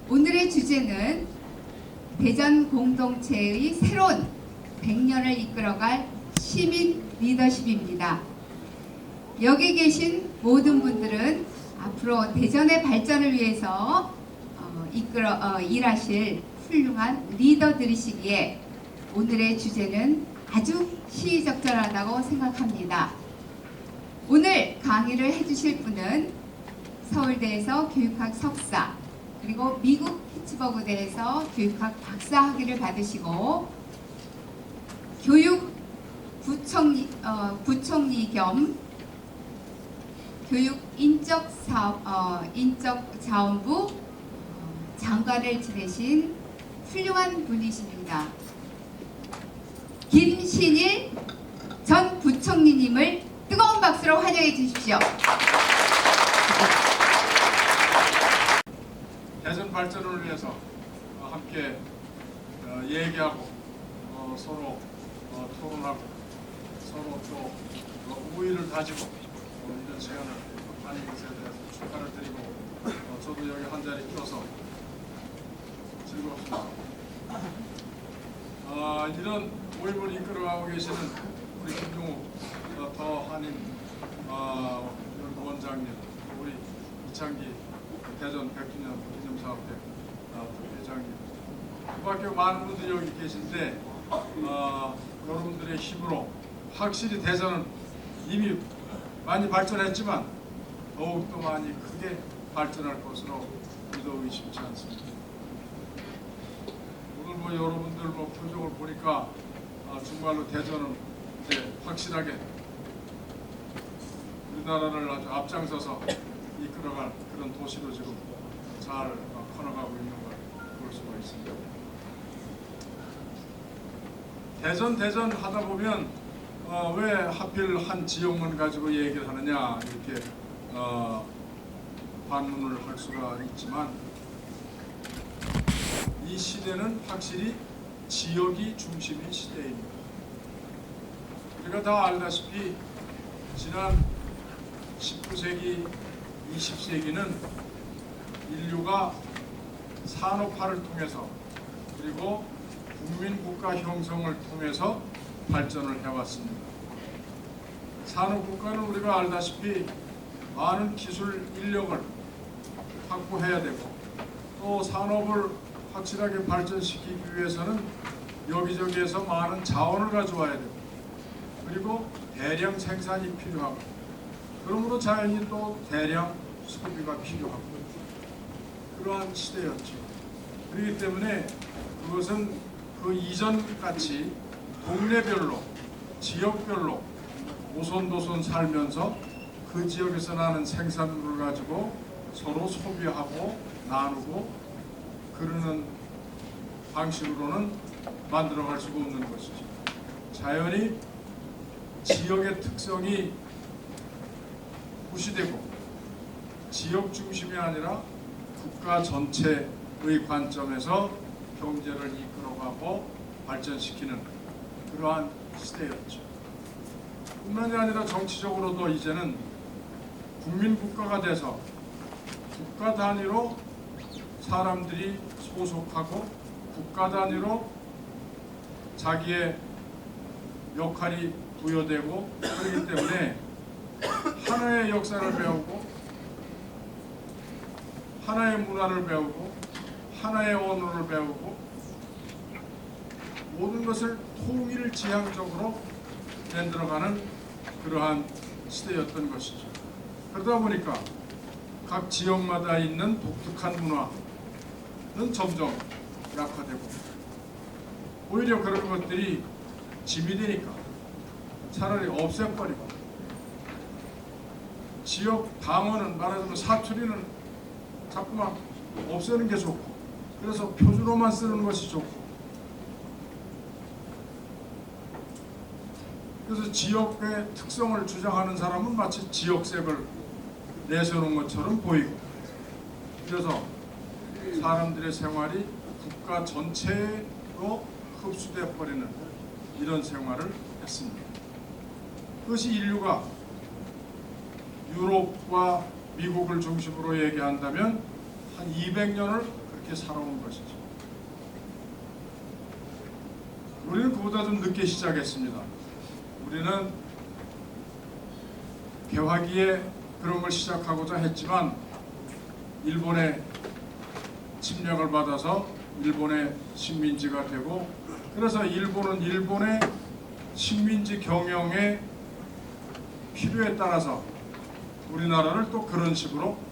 오늘의 주제는 대전 공동체의 새로운 100년을 이끌어갈 시민 리더십입니다. 여기 계신 모든 분들은 앞으로 대전의 발전을 위해서 일하실 훌륭한 리더들이시기에 오늘의 주제는 아주 시의적절하다고 생각합니다. 오늘 강의를 해주실 분은 서울대에서 교육학 석사, 그리고 미국 피츠버그대에서 교육학 박사 학위를 받으시고 교육 부총리 겸 교육 인적자원부 장관을 지내신 훌륭한 분이십니다. 김신일 전 부총리님을 뜨거운 박수로 환영해 주십시오. 대전 발전을 위해서 함께 얘기하고 서로 토론하고 서로 또 우위를 다지고 이런 시간을 하는 것에 대해서 축하를 드리고 저도 여기 한 자리 껴서 즐겁습니다. 이런 모임을 이끌어가고 계시는 우리 김종욱 더 한인 원장님, 우리 이창기 대전 100주년 기념사업회 회장님, 그 밖에 많은 분들이 여기 계신데 여러분들의 힘으로 확실히 대전은 이미 많이 발전했지만 더욱더 많이 크게 발전할 것으로 믿어 의심치 않습니다. 오늘 여러분들 표정을 보니까 정말로 대전은 이제 확실하게 우리나라를 아주 앞장서서 이끌어갈 그런 도시로 지금 잘 커나가고 있는 걸 볼 수가 있습니다. 대전 하다 보면 왜 하필 한 지역만 가지고 얘기를 하느냐 이렇게 반문을 할 수가 있지만 이 시대는 확실히 지역이 중심인 시대입니다. 우리가 다 알다시피 지난 19세기, 20세기는 인류가 산업화를 통해서 그리고 국민국가 형성을 통해서 발전을 해왔습니다. 산업국가는 우리가 알다시피 많은 기술 인력을 확보해야 되고 또 산업을 확실하게 발전시키기 위해서는 여기저기에서 많은 자원을 가져와야 되고 그리고 대량 생산이 필요하고 그러므로 자연히 또 대량 소비가 필요하고 그러한 시대였죠. 그렇기 때문에 그것은 그 이전같이 동네별로 지역별로 오손도손 살면서 그 지역에서 나는 생산물을 가지고 서로 소비하고 나누고 그러는 방식으로는 만들어갈 수가 없는 것이죠. 자연히 지역의 특성이 무시되고 지역 중심이 아니라 국가 전체의 관점에서 경제를 이끌어가고 발전시키는 그러한 시대였죠. 뿐만이 아니라 정치적으로도 이제는 국민국가가 돼서 국가 단위로 사람들이 소속하고 국가 단위로 자기의 역할이 부여되고 그렇기 때문에 하나의 역사를 배우고 하나의 문화를 배우고 하나의 언어를 배우고 모든 것을 통일지향적으로 만들어가는 그러한 시대였던 것이죠. 그러다 보니까 각 지역마다 있는 독특한 문화는 점점 약화되고 오히려 그런 것들이 짐이 되니까 차라리 없애버리고 지역 방언은 말하자면 사투리는 자꾸만 없애는 게 좋고 그래서 표준어만 쓰는 것이 좋고 그래서 지역의 특성을 주장하는 사람은 마치 지역색을 내세우는 것처럼 보이고 그래서 사람들의 생활이 국가 전체로 흡수돼 버리는 이런 생활을 했습니다. 그것이 인류가 유럽과 미국을 중심으로 얘기한다면 한 200년을 그렇게 살아온 것이죠. 우리는 그보다 좀 늦게 시작했습니다. 우리는 개화기에 그런 걸 시작하고자 했지만 일본의 침략을 받아서 일본의 식민지가 되고, 그래서 일본은 일본의 식민지 경영의 필요에 따라서 우리나라를 또 그런 식으로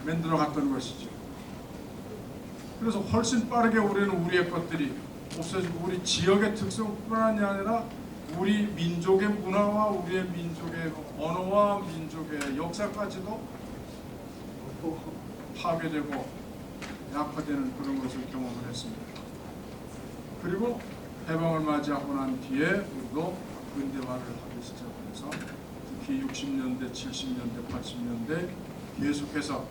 만들어 갔던 것이죠. 그래서 훨씬 빠르게 우리는 우리의 것들이 없어지고, 우리 지역의 특성뿐만이 아니라 우리 민족의 문화와 우리의 민족의 언어와 민족의 역사까지도 파괴되고 약화되는 그런 것을 경험을 했습니다. 그리고 해방을 맞이하고 난 뒤에 우리도 근대화를 하기 시작해서 특히 60년대, 70년대, 80년대 계속해서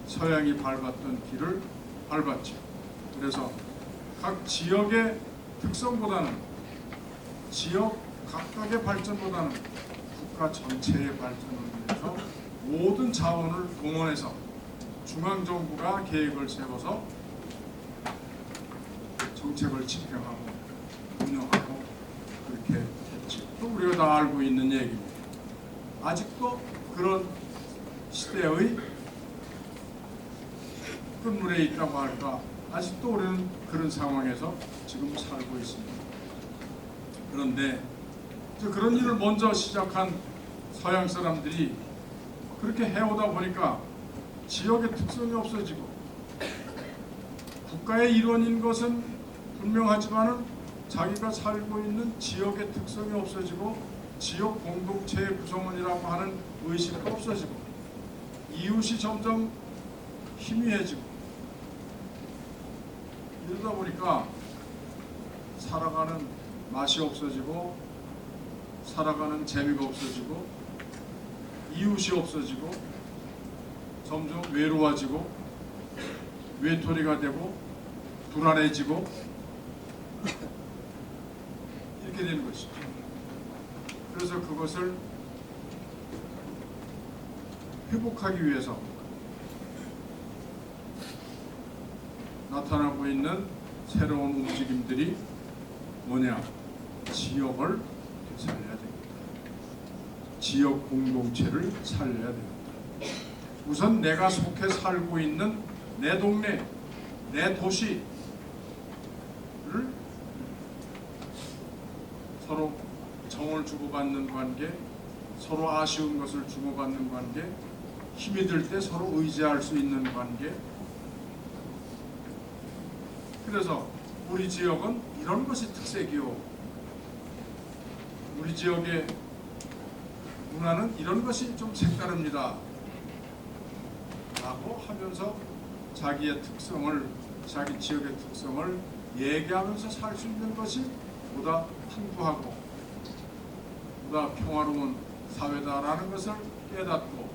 서양이 밟았던 길을 밟았죠. 그래서 각 지역의 특성보다는, 지역 각각의 발전보다는 국가 전체의 발전을 위해서 모든 자원을 동원해서 중앙정부가 계획을 세워서 정책을 집행하고 운영하고 그렇게 했죠. 또 우리가 다 알고 있는 얘기입니다. 아직도 그런 시대의 끝물에 있다고 할까, 아직도 우리는 그런 상황에서 지금 살고 있습니다. 그런데 그런 일을 먼저 시작한 서양 사람들이 그렇게 해오다 보니까 지역의 특성이 없어지고, 국가의 일원인 것은 분명하지만은 자기가 살고 있는 지역의 특성이 없어지고, 지역 공동체의 구성원이라고 하는 의식도 없어지고, 이웃이 점점 희미해지고, 이러다 보니까 살아가는 맛이 없어지고, 살아가는 재미가 없어지고, 이웃이 없어지고, 점점 외로워지고, 외톨이가 되고, 불안해지고, 이렇게 되는 것이죠. 그래서 그것을 회복하기 위해서 나타나고 있는 새로운 움직임들이 뭐냐? 지역을 살려야 됩니다. 지역 공동체를 살려야 됩니다. 우선 내가 속해 살고 있는 내 동네, 내 도시를 서로 정을 주고받는 관계, 서로 아쉬운 것을 주고받는 관계, 힘이 들 때 서로 의지할 수 있는 관계. 그래서 우리 지역은 이런 것이 특색이요, 우리 지역의 문화는 이런 것이 좀 색다릅니다 라고 하면서 자기의 특성을, 자기 지역의 특성을 얘기하면서 살 수 있는 것이 보다 풍부하고 보다 평화로운 사회다라는 것을 깨닫고,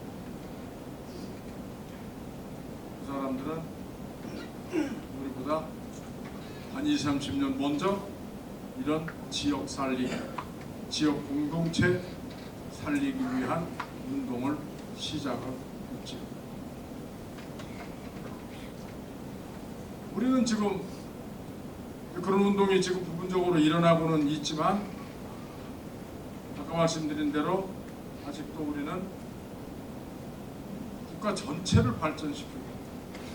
그 사람들은 우리보다 한 20, 30년 먼저 이런 지역 살리기, 지역 공동체 살리기 위한 운동을 시작을 했죠. 우리는 지금 그런 운동이 지금 부분적으로 일어나고는 있지만, 아까 말씀드린 대로 아직도 우리는 국가 전체를 발전시키고,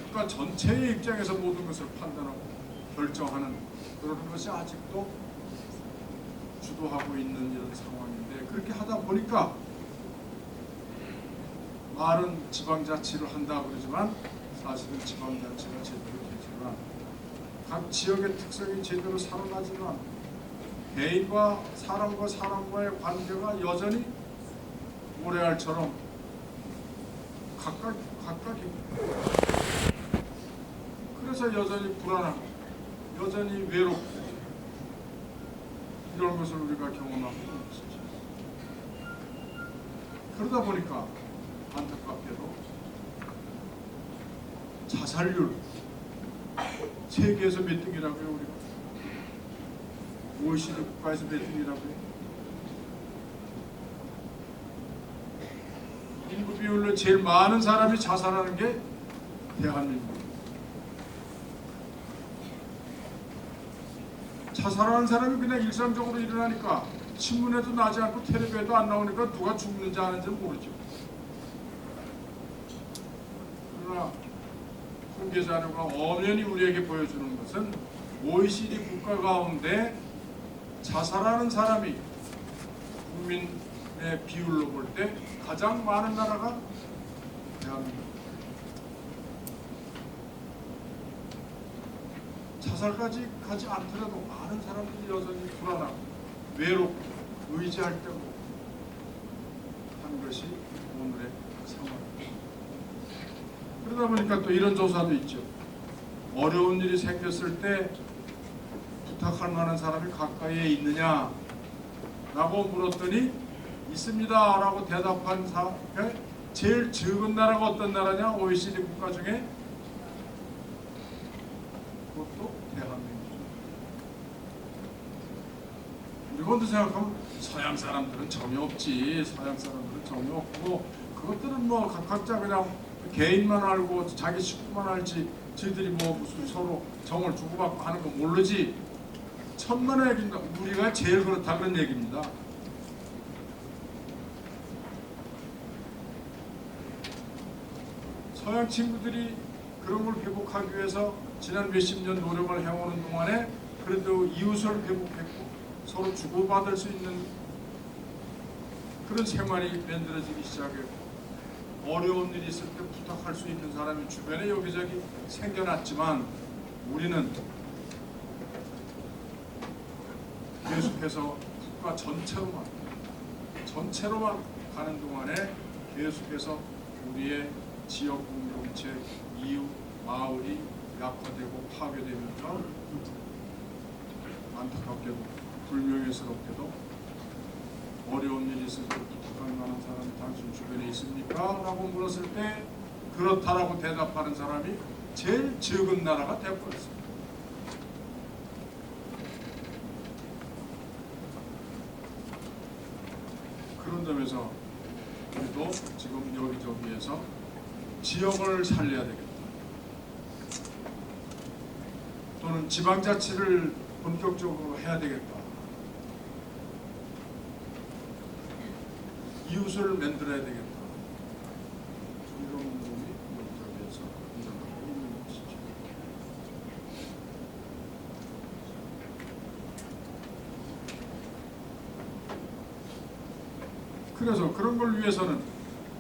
국가 전체의 입장에서 모든 것을 판단하고 결정하는 그런 것이 아직도 주도하고 있는 이런 상황인데, 그렇게 하다 보니까 말은 지방자치를 한다고 그러지만 사실은 지방자치가 제대로 되지만, 각 지역의 특성이 제대로 살아나지는 않고, 개인과 사람과의 관계가 여전히 모래알처럼 각각이, 그래서 여전히 불안하고 여전히 외롭고 이런 것을 우리가 경험하고 있는 것이죠. 그러다 보니까 안타깝게도 자살률 세계에서 몇 등이라고요? 우리가 OECD 국가에서 몇 등이라고요? 인구 비율로 제일 많은 사람이 자살하는 게 대한민국. 자살하는 사람이 그냥 일상적으로 일어나니까 신문에도 나지 않고 텔레비에도 안 나오니까 누가 죽는지 아는지 모르죠. 그러나 통계 자료가 엄연히 우리에게 보여주는 것은 OECD 국가 가운데 자살하는 사람이 국민의 비율로 볼 때 가장 많은 나라가 대한민국. 자살까지 가지 않더라도 많은 사람들이 여전히 불안하고 외롭고 의지할 데 없고 한 것이 오늘의 상황입니다. 그러다 보니까 또 이런 조사도 있죠. 어려운 일이 생겼을 때 부탁할 만한 사람이 가까이에 있느냐 라고 물었더니 있습니다 라고 대답한 사람이 제일 적은 나라가 어떤 나라냐? OECD 국가 중에 그것도 대한민국이죠. 우리가 언제 생각하면 서양 사람들은 정이 없지, 서양 사람들은 정이 없고 그것들은 뭐 각자 그냥 개인만 알고 자기 식구만 알지 저희들이 뭐 무슨 서로 정을 주고받고 하는 거 모르지. 천만의 얘기입니다. 우리가 제일 그렇다 그런 얘기입니다. 서양 친구들이 그런 걸 회복하기 위해서 지난 몇십 년 노력을 해오는 동안에 그래도 이웃을 회복했고 서로 주고받을 수 있는 그런 생활이 만들어지기 시작했고 어려운 일이 있을 때 부탁할 수 있는 사람이 주변에 여기저기 생겨났지만 우리는 계속해서 국가 전체로만 가는 동안에 계속해서 우리의 지역 공동체, 이웃, 마을이 약화되고 파괴되면서 안타깝게도 불명예스럽게도 어려운 일이 있을 때 부탁할 만한 사람이 당신 주변에 있습니까? 라고 물었을 때 그렇다라고 대답하는 사람이 제일 적은 나라가 되어버렸습니다. 그런 점에서 우리도 지금 여기저기에서 지역을 살려야 되겠다. 또는 지방자치를 본격적으로 해야 되겠다. 이웃을 만들어야 되겠다. 이런 부분이 여기저기에서 일어나고 있는 것이죠. 그래서 그런 걸 위해서는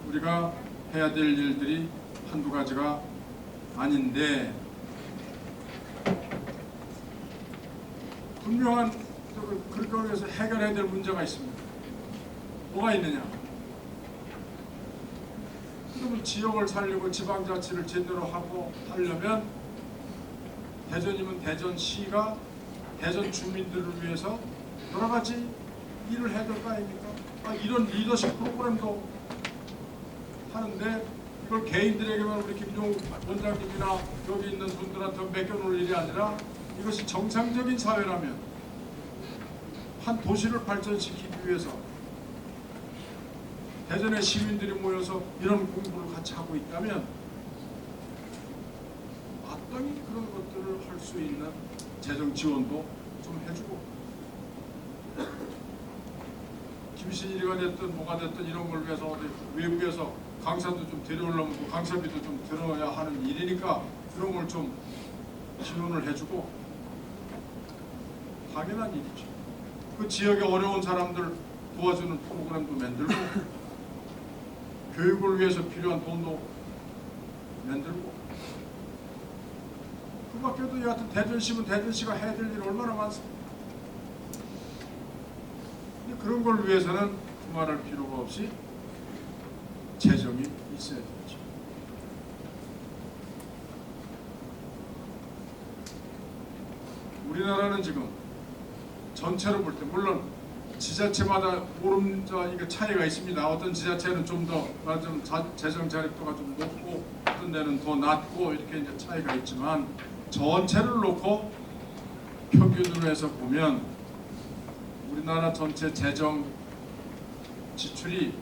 우리가 해야 될 일들이 한두 가지가 아닌데 분명한 그걸 위해서 해결해야 될 문제가 있습니다. 뭐가 있느냐? 그러면 지역을 살리고 지방자치를 제대로 하고 하려면 대전이면 대전시가 대전 주민들을 위해서 여러 가지 일을 해야 될 거 아닙니까? 이런 리더십 프로그램도 하는데 이걸 개인들에게만 우리 김종욱 원장님이나 여기 있는 분들한테 맡겨놓을 일이 아니라 이것이 정상적인 사회라면 한 도시를 발전시키기 위해서 대전의 시민들이 모여서 이런 공부를 같이 하고 있다면 마땅히 그런 것들을 할 수 있는 재정 지원도 좀 해주고 김신일이가 됐든 뭐가 됐든 이런 걸 위해서 어디 외부에서 강사도 좀 데려오려면 그 강사비도 좀 들어야 하는 일이니까 그런 걸 좀 지원을 해주고 당연한 일이죠. 그 지역의 어려운 사람들 도와주는 프로그램도 만들고 교육을 위해서 필요한 돈도 만들고 그 밖에도 여하튼 대전시면 대전시가 해야 될 일이 얼마나 많습니까? 근데 그런 걸 위해서는 두말할 필요가 없이 재정이 있어야 되죠. 우리나라는 지금 전체로 볼 때 물론 지자체마다 이게 차이가 있습니다. 어떤 지자체는 좀 더 재정 자립도가 좀 높고 어떤 데는 더 낮고 이렇게 이제 차이가 있지만 전체를 놓고 평균으로 해서 보면 우리나라 전체 재정 지출이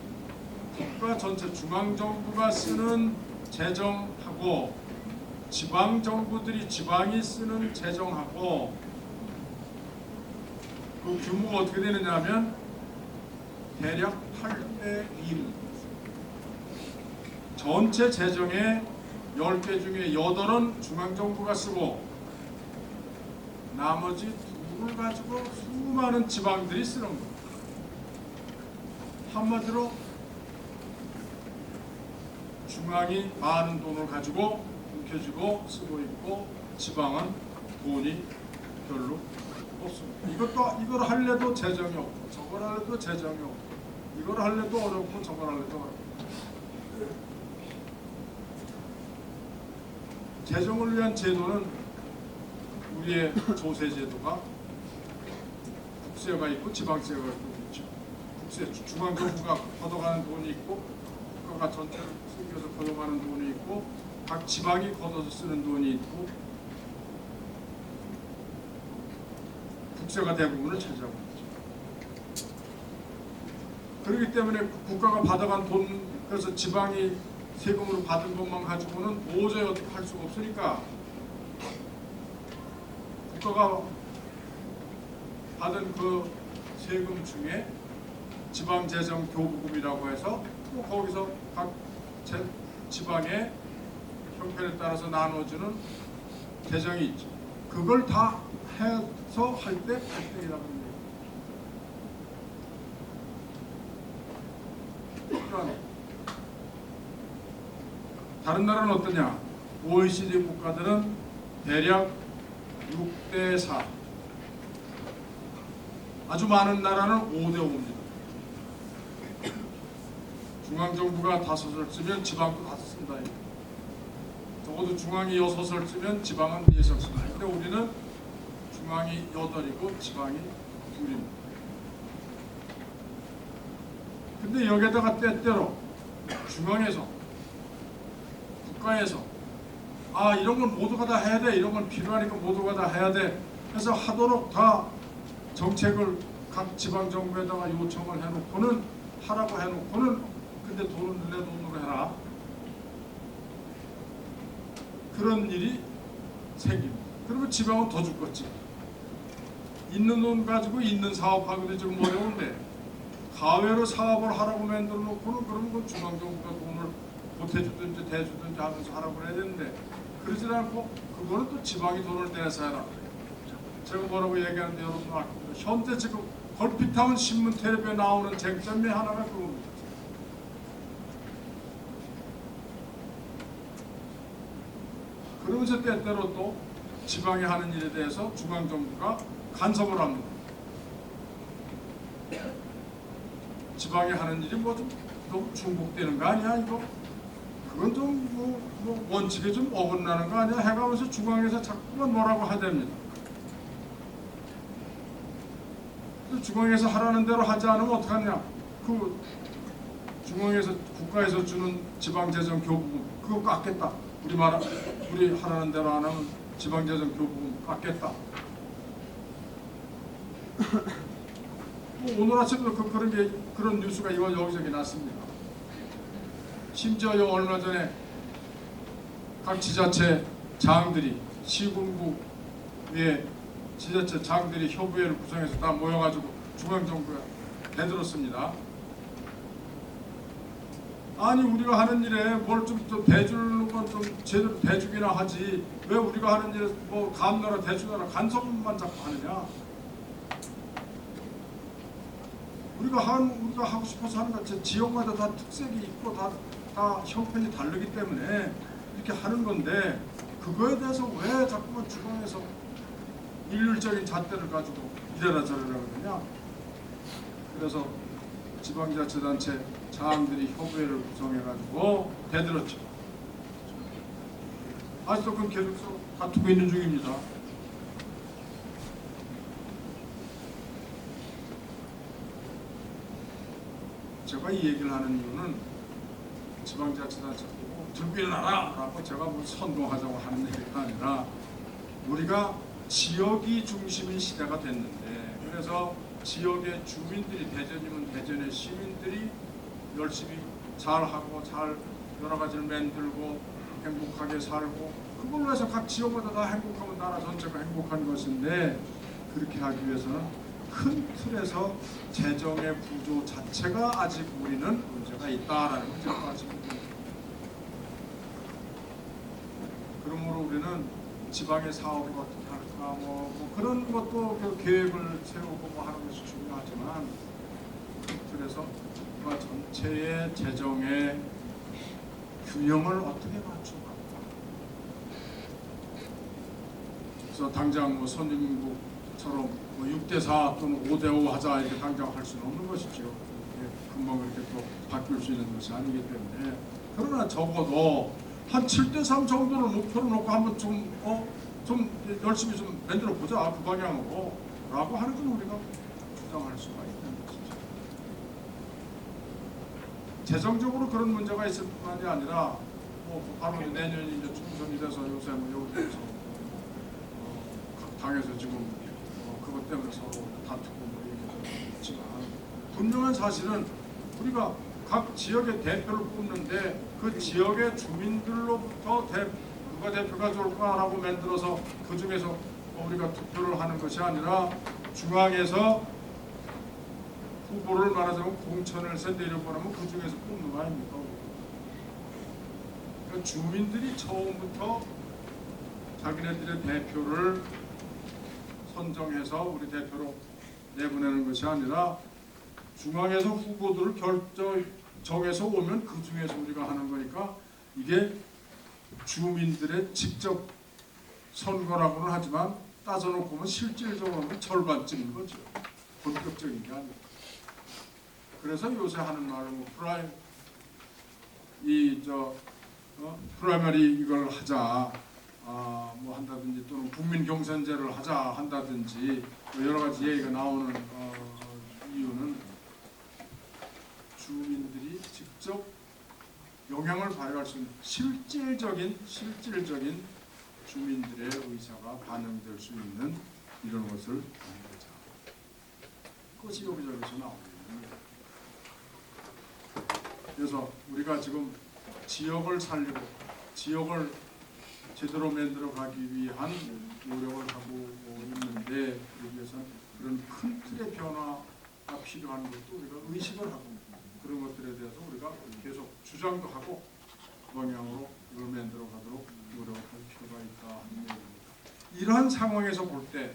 국가 전체 중앙정부가 쓰는 재정하고 지방 정부들이 지방이 쓰는 재정하고 그 규모가 어떻게 되느냐 하면 대략 8대 2. 전체 재정의 10개 중에 8은 중앙정부가 쓰고 나머지 2를 가지고 수많은 지방들이 쓰는 거예요. 한마디로 중앙이 많은 돈을 가지고 움켜쥐고 쓰고 있고 지방은 돈이 별로 없습니다. 이걸 하려도 재정이 없고 저걸 하려도 재정이 없고 이걸 하려도 어렵고 저걸 하려도 어렵고 재정을 위한 제도는 우리의 조세제도가 국세가 있고 지방세가 있고 국세 중앙정부가 걷어가는 돈이 있고 국가가 전체를 숨겨서 걷어가는 돈이 있고 각 지방이 걷어서 쓰는 돈이 있고 국세가 대부분을 차지하고 있죠. 그렇기 때문에 국가가 받아간 돈 그래서 지방이 세금으로 받은 것만 가지고는 도저히 어떻게 할 수가 없으니까 국가가 받은 그 세금 중에 지방재정교부금이라고 해서 또 거기서 각 지방의 형편에 따라서 나눠주는 재정이 있죠. 그걸 다 해서 할 때 8등이라고 합니다. 그러니까 다른 나라는 어떠냐? OECD 국가들은 대략 6대 4. 아주 많은 나라는 5대 5입니다. 중앙정부가 5을 쓰면 지방도 5 쓴다. 적어도 중앙이 6을 쓰면 지방은 4을 쓴다. 근데 우리는 중앙이 8이고 지방이 2입니다. 근데 여기에다가 때때로 중앙에서 국가에서 이런 건 모두가 다 해야 돼. 이런 건 필요하니까 모두가 다 해야 돼. 해서 하도록 다 정책을 각 지방정부에다가 요청을 해놓고는 하라고 해놓고는 근데 돈은 내 돈으로 해라. 그런 일이 생깁니다. 그러면 지방은 더 죽겠지. 있는 돈 가지고 있는 사업하기도 지금 어려운데 가외로 사업을 하라고 만들어 놓고는 그러면 그 중앙정부가 돈을 보태주든지 대주든지 하면서 하라고 해야 되는데 그러지 않고 그거는 또 지방이 돈을 내서 해라. 제가 뭐라고 얘기하는데 여러분 알 겁니다. 현재 지금 걸핏하면 신문 텔레비에 나오는 쟁점이 하나가 그겁니다. 그러면서 때때로 또 지방이 하는 일에 대해서 중앙정부가 간섭을 합니다. 지방이 하는 일이 뭐 좀 너무 중복되는 거 아니야 이거? 그건 좀 뭐 원칙에 좀 어긋나는 거 아니야? 해가면서 중앙에서 자꾸만 뭐라고 하답니다. 중앙에서 하라는 대로 하지 않으면 어떡하냐? 그 중앙에서 국가에서 주는 지방재정 교부금 그거 깎겠다. 우리 하라는 대로 안 하면 지방재정 교부금 깎겠다. 오늘 아침도 그런 뉴스가 여기저기 났습니다. 심지어 얼마 전에 각 지자체 장들이 시군구의 지자체 장들이 협의회를 구성해서 다 모여가지고 중앙정부에 대들었습니다. 아니 우리가 하는 일에 뭘 좀 대주는 건 좀 제대로 대주기나 하지 왜 우리가 하는 일에 뭐 감나라 대주나라 간섭만 자꾸 하느냐? 우리가 하고 싶어서 하는 것 지역마다 다 특색이 있고 다 형편이 다르기 때문에 이렇게 하는 건데 그거에 대해서 왜 자꾸만 중앙에서 일률적인 잣대를 가지고 이래라 저래라 그러냐? 그래서 지방자치단체 장들이 협의회를 구성해가지고 대들었죠. 아직도 그건 계속 다투고 있는 중입니다. 제가 이 얘기를 하는 이유는 지방자치단체 들고 일어나라 라고 제가 뭐 선동하자고 하는 얘기가 아니라 우리가 지역이 중심인 시대가 됐는데 그래서 지역의 주민들이 대전이면 대전의 시민들이 열심히 잘하고 잘 여러 가지를 만들고 행복하게 살고 그걸로 해서 각 지역마다 다 행복하면 나라 전체가 행복한 것인데 그렇게 하기 위해서는 큰 틀에서 재정의 구조 자체가 아직 우리는 문제가 있다라는 문제가 맞습니다. 그러므로 우리는 지방의 사업을 어떻게 할까 뭐 그런 것도 그 계획을 세우고 뭐 하는 것이 중요하지만 큰 틀에서 전체의 재정의 균형을 어떻게 맞출까? 그래서 당장 뭐 선진국처럼 뭐 6대4 또는 5대5 하자 이렇게 당장 할 수는 없는 것이죠. 금방 그렇게 또 바뀔 수 있는 것이 아니기 때문에 그러나 적어도 한 7대3 정도를 목표로 놓고 한번 좀 열심히 좀 만들어 보자 그 방향으로 라고 하는 건 우리가 주장할 수가 있는 것이죠. 재정적으로 그런 문제가 있을 뿐만이 아니라 뭐 바로 내년이 이제 총선이 돼서 요새 뭐 여기서 각 당에서 지금 그것 때문에 서로 다투고 뭐 이렇게 있지만 분명한 사실은 우리가 각 지역의 대표를 뽑는데 그 지역의 주민들로부터 누가 대표가 좋을까라고 만들어서 그 중에서 우리가 투표를 하는 것이 아니라 중앙에서 후보를 말하자면 공천을 해서 내려보내면 그 중에서 뽑는 거 아닙니까? 그러니까 주민들이 처음부터 자기네들의 대표를 선정해서 우리 대표로 내보내는 것이 아니라 중앙에서 후보들을 정해서 오면 그 중에서 우리가 하는 거니까 이게 주민들의 직접 선거라고는 하지만 따져놓고 보면 실질적으로는 절반쯤인 거죠. 본격적인 게 아니고. 그래서 요새 하는 말은 뭐 프라이머리 이걸 하자 뭐 한다든지 또는 국민 경선제를 하자 한다든지 뭐 여러 가지 얘기가 나오는 이유는 주민들이 직접 영향을 발휘할 수 있는 실질적인 주민들의 의사가 반영될 수 있는 이런 것을 만들자. 그것이 여기저기서 나오는 겁니다. 그래서 우리가 지금 지역을 살리고 지역을 제대로 만들어 가기 위한 노력을 하고 있는데 여기에서 그런 큰 틀의 변화가 필요한 것도 우리가 의식을 하고 그런 것들에 대해서 우리가 계속 주장도 하고 방향으로 이걸 만들어 가도록 노력할 필요가 있다 하는 얘기입니다. 이러한 상황에서 볼 때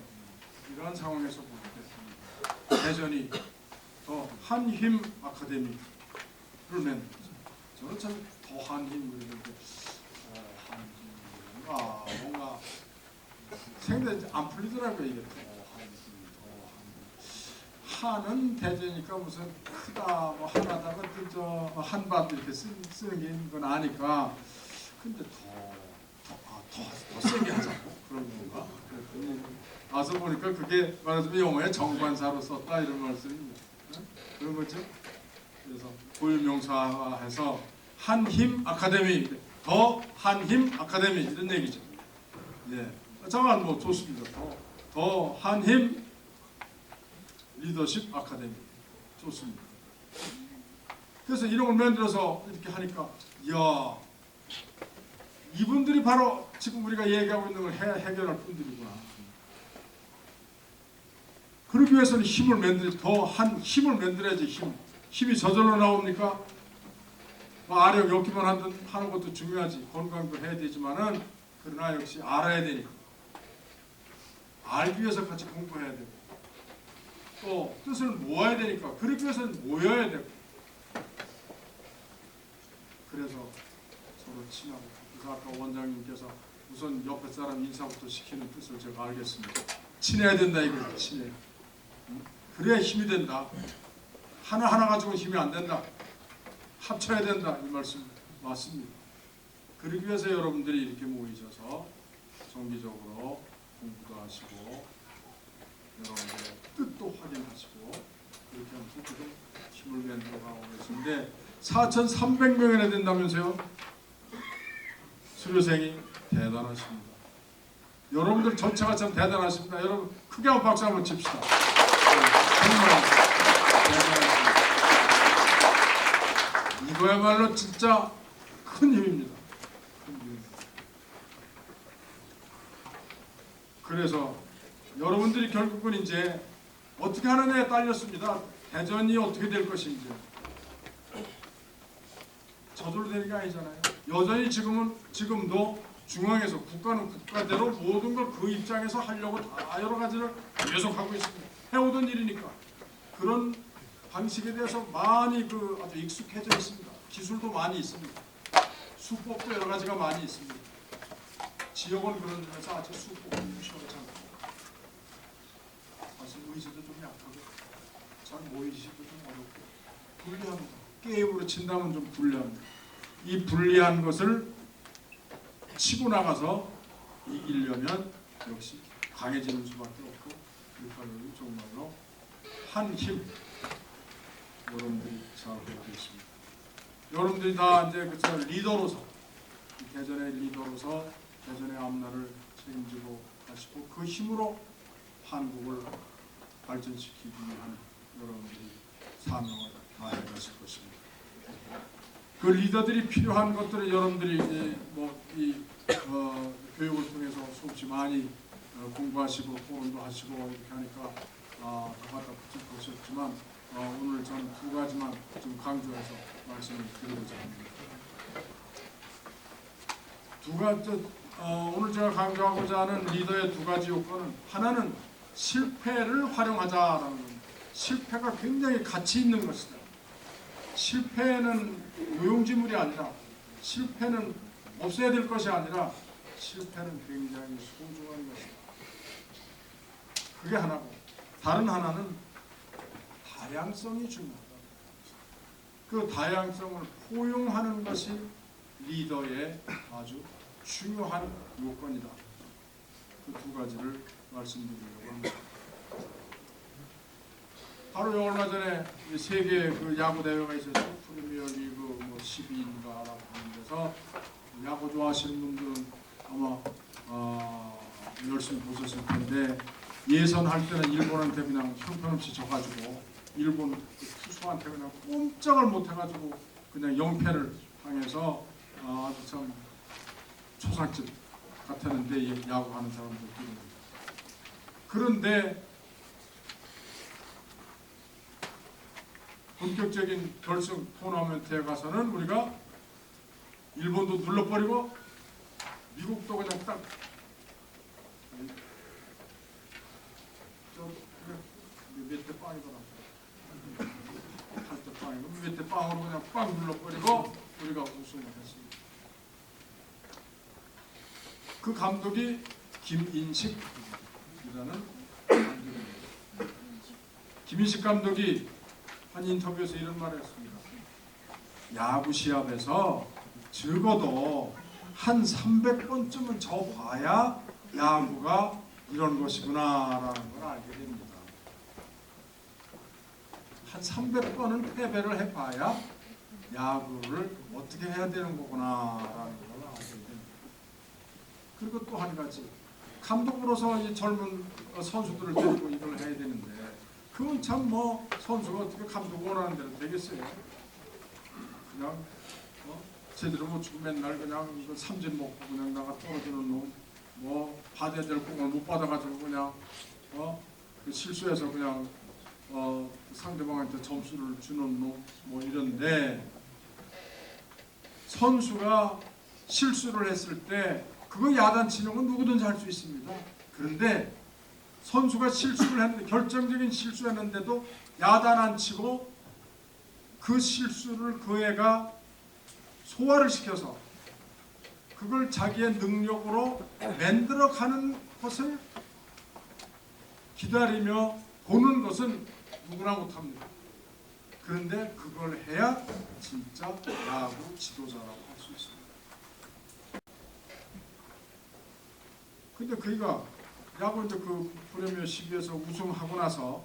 대전이 더 한힘 아카데미를 만들었어요. 저는 참 더 한힘 그랬는데 뭔가 생각이 안 풀리더라고요. 이게 한은 대전이니까 무슨 크다 뭐 하나다가 저 한바도 이렇게 쓰는 게 있는 건 아니까 근데 더 세게 하자고 그런 건가? 그랬더니 와서 보니까 그게 말하자면 영어에 정관사로 썼다 이런 말씀입니다. 그런 거죠. 그래서 고유명사해서 한힘 아카데미 더 한힘 아카데미 이런 얘기죠. 예, 잠깐 뭐 좋습니다. 더 한힘 리더십 아카데미 좋습니다. 그래서 이런 걸 만들어서 이렇게 하니까 이야 이분들이 바로 지금 우리가 얘기하고 있는 걸 해결할 분들이구나. 그러기 위해서는 힘을 힘을 만들어야지. 힘이 저절로 나옵니까? 뭐 아력 엮기만 하는 것도 중요하지. 건강도 해야 되지만은 그러나 역시 알아야 되니까. 알기 위해서 같이 공부해야 되고 또 뜻을 모아야 되니까 그러기 위해서는 모여야 되고 그래서 서로 친하고 그래서 아까 원장님께서 우선 옆에 사람 인사부터 시키는 뜻을 제가 알겠습니다. 친해야 된다 이거예요. 친해. 그래야 힘이 된다. 하나 가지고 힘이 안 된다. 합쳐야 된다 이 말씀 맞습니다. 그러기 위해서 여러분들이 이렇게 모이셔서 정기적으로 공부도 하시고 여러분들의 뜻도 확인하시고 그렇게 하면서 지금 힘을 만들어가고 계신데 4,300명이나 된다면서요. 수료생이 대단하십니다. 여러분들 전체가 참 대단하십니다. 여러분 크게 한번 박수 한번 칩시다. 정말 대단하십니다. 이거야말로 진짜 큰 힘입니다. 큰 힘. 그래서 여러분들이 결국은 이제 어떻게 하느냐에 딸렸습니다. 대전이 어떻게 될 것인지. 저절로 되는 게 아니잖아요. 여전히 지금도 중앙에서 국가는 국가대로 모든 걸 그 입장에서 하려고 다 여러 가지를 계속하고 있습니다. 해오던 일이니까 그런 방식에 대해서 많이 아주 익숙해져 있습니다. 기술도 많이 있습니다. 수법도 여러 가지가 많이 있습니다. 지역은 그런 점에서 아주 수법이 시원치 않고 사실 의지도 좀 약하고 잘 모이지도 좀 어렵고 불리합니다. 게임으로 친다면 좀 불리합니다. 이 불리한 것을 치고 나가서 이기려면 역시 강해지는 수밖에 없고 그걸로 정말로 한 힘 여러분들이 잘하고 있습니다. 여러분들이 다 이제 그쵸 리더로서 대전의 리더로서 대전의 앞날을 책임지고 가시고 그 힘으로 한국을 발전시키기 위한 여러분들이 사명을 다해 가실 것입니다. 그 리더들이 필요한 것들을 여러분들이 이제 교육을 통해서 수없이 많이 공부하시고 토론도 하시고 이렇게 하니까 더 갖다 붙일 것이었지만 오늘 저는 두 가지만 좀 강조해서 말씀을 드리고자 합니다. 오늘 제가 강조하고자 하는 리더의 두 가지 요건은 하나는 실패를 활용하자라는 겁니다. 실패가 굉장히 가치 있는 것이다. 실패는 무용지물이 아니라 실패는 없애야 될 것이 아니라 실패는 굉장히 소중한 것이다. 그게 하나고 다른 하나는 다양성이 중요하다. 그 다양성을 포용하는 것이 리더의 아주 중요한 요건이다. 그 두 가지를 말씀드리려고 합니다. 바로 얼마 전에 세계 그 야구 대회가 있었죠. 프리미어리그 12인가라고 하는 데서 야구 좋아하시는 분들은 아마 열심히 보셨을 텐데 예선할 때는 일본한테 그냥 형편없이 져가지고 일본 투수한테 그냥 꼼짝을 못해가지고 그냥 0패를 당해서 아주 참 초상집 같았는데 야구하는 사람들끼리. 그런데 본격적인 결승 토너먼트에 가서는 우리가 일본도 눌러버리고 미국도 그냥 딱 몇 대 빵이더라. 8대 빵이고 몇 대 빵으로 그냥 빵 눌러버리고 우리가 우승을 했습니다. 그 감독이 김인식이라는 감독입니다. 김인식 감독이 한 인터뷰에서 이런 말을 했습니다. 야구 시합에서 적어도 한 300번쯤은 져봐야 야구가 이런 것이구나라는 걸 알게 됩니다. 한 300번은 패배를 해봐야 야구를 어떻게 해야 되는 거구나라는 걸 알게 됩니다. 그리고 또 한 가지, 감독으로서 이 젊은 선수들을 데리고 이걸 해야 되는데 그건 참 선수가 어떻게 감독 원하는 대로 되겠어요? 그냥 제대로 못 치고 맨날 그냥 삼진 먹고 그냥 나가 떨어지는 놈, 받아야 될 공을 못 받아가지고 그냥 실수해서 그냥 상대방한테 점수를 주는 놈, 이런데 선수가 실수를 했을 때 그거 야단치는 건 누구든지 할 수 있습니다. 그런데 선수가 실수를 했는데 결정적인 실수했는데도 야단 안 치고 그 실수를 그 애가 소화를 시켜서 그걸 자기의 능력으로 만들어가는 것을 기다리며 보는 것은 누구나 못합니다. 그런데 그걸 해야 진짜 야구 지도자라고 할 수 있습니다. 근데 그이가 야구 이제 그 프리미어 12에서 우승하고 나서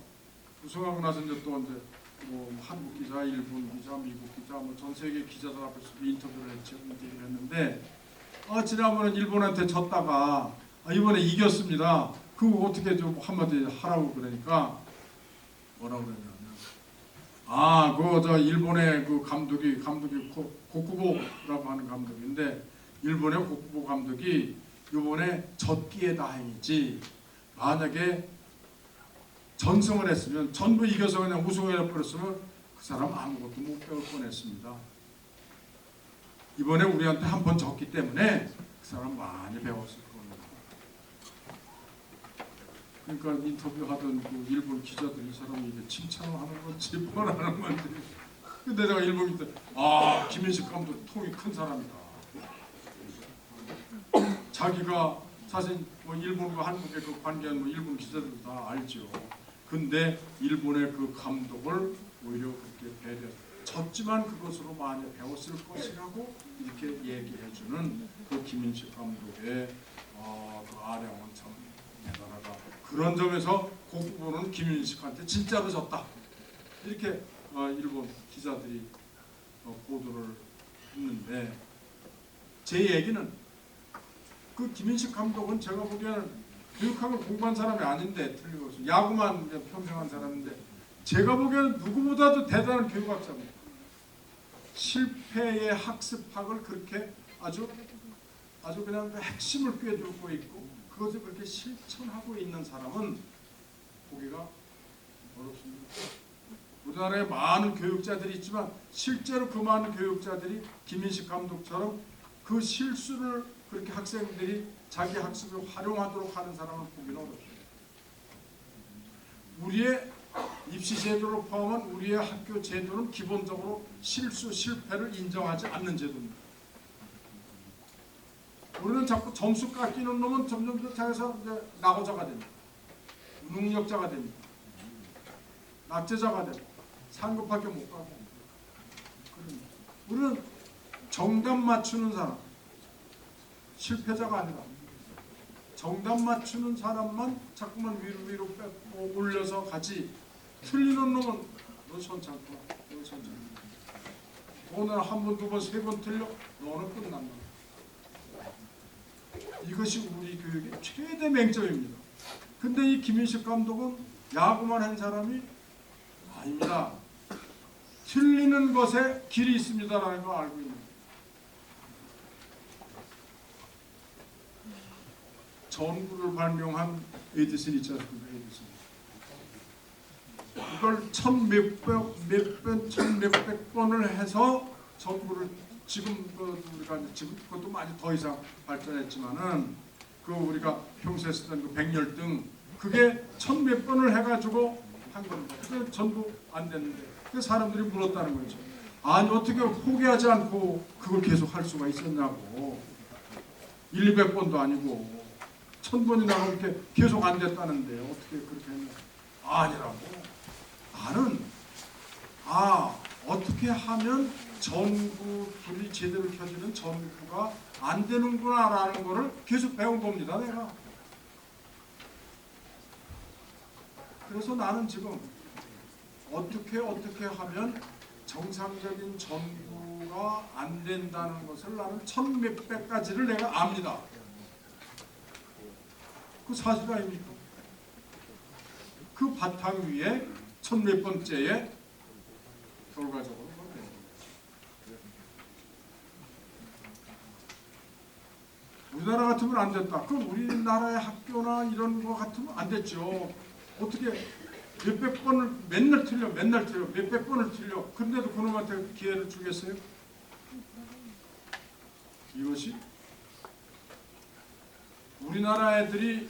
이제 또 이제 한국 기자, 일본 기자, 미국 기자, 전 세계 기자들 앞에서 인터뷰를 했는데 지난번에 일본한테 졌다가 이번에 이겼습니다. 그거 어떻게 좀 한마디 하라고 그러니까 뭐라고 그러냐면 저 일본의 그 감독이 고쿠보라고 하는 감독인데 일본의 고쿠보 감독이 이번에 졌기에 다행이지 만약에 전승을 했으면 전부 이겨서 그냥 우승을 해버렸으면 그 사람 아무것도 못 배울 뻔했습니다. 이번에 우리한테 한 번 졌기 때문에 그 사람 많이 배웠을 겁니다. 그러니까 인터뷰하던 그 일본 기자들이 이 사람이 이게 칭찬을 하는 건지 뭘 하는 건지. 근데 내가 일본 기자, 김인식 감독 통이 큰 사람이다. 자기가 사실 뭐 일본과 한국의 그 관계는 뭐 일본 기자들도 다 알죠. 근데 일본의 그 감독을 오히려 그렇게 배려, 졌지만 그것으로 많이 배웠을 것이라고 이렇게 얘기해주는 그 김인식 감독의 그 아량은 참 대단하다. 그런 점에서 그 부분은 김인식한테 진짜로 졌다. 이렇게 일본 기자들이 보도를 했는데, 제 얘기는 그 김인식 감독은 제가 보기에는 교육학을 공부한 사람이 아닌데, 틀림없이 야구만 평생 한 사람인데, 제가 보기에는 누구보다도 대단한 교육학자입니다. 실패의 학습학을 그렇게 아주 그냥 그 핵심을 꿰뚫고 있고 그것을 그렇게 실천하고 있는 사람은 보기가 어렵습니다. 우리나라에 많은 교육자들이 있지만 실제로 그 많은 교육자들이 김인식 감독처럼 그 실수를 그렇게 학생들이 자기 학습에 활용하도록 하는 사람을 보기는 어렵습니다. 우리의 입시 제도를 포함한 우리의 학교 제도는 기본적으로 실수, 실패를 인정하지 않는 제도입니다. 우리는 자꾸 점수 깎이는 놈은 점점 더 자기서 이제 낙오자가 됩니다. 무능력자가 됩니다. 낙제자가 됩니다. 상급밖에 못 가고. 우리는 정답 맞추는 사람, 실패자가 아니라 정답 맞추는 사람만 자꾸만 위로 빼고 올려서 가지, 틀리는 놈은 너 천찮구나, 너 천찮구나. 오늘 한 번, 두 번, 세 번 틀려, 너는 끝난다. 이것이 우리 교육의 최대 맹점입니다. 근데 이 김인식 감독은 야구만 한 사람이 아닙니다. 틀리는 것에 길이 있습니다라는 걸 알고 있는 거예요. 전구를 발명한 에디슨 있지 않습니까? 에디슨. 이걸 천몇백 번을 해서 전구를 지금 우리가 지금 그것도 많이 더 이상 발전했지만은 그 우리가 평소에 쓰던 그 백열등 그게 천몇 번을 해가지고 한 겁니다. 그게 전부 안 됐는데 그 사람들이 물었다는 거죠. 아니 어떻게 포기하지 않고 그걸 계속 할 수가 있었냐고. 200번도 아니고 1000번이나 그렇게 계속 안 됐다는데 어떻게 그렇게 했냐. 아니라고. 나는 어떻게 하면 전구 불이 제대로 켜지는 전구가 안 되는구나 라는 거를 계속 배운 겁니다. 내가. 그래서 나는 지금 어떻게 하면 정상적인 전구가 안 된다는 것을 나는 천몇백 가지를 내가 압니다. 그 사실 아닙니까? 그 바탕 위에 천몇 번째에 결과적으로 우리나라 같으면 안 됐다. 그럼 우리나라의 학교나 이런 거 같으면 안 됐죠. 어떻게 몇백 번을 맨날 틀려 몇백 번을 틀려. 근데도 그놈한테 기회를 주겠어요? 이것이 우리나라 애들이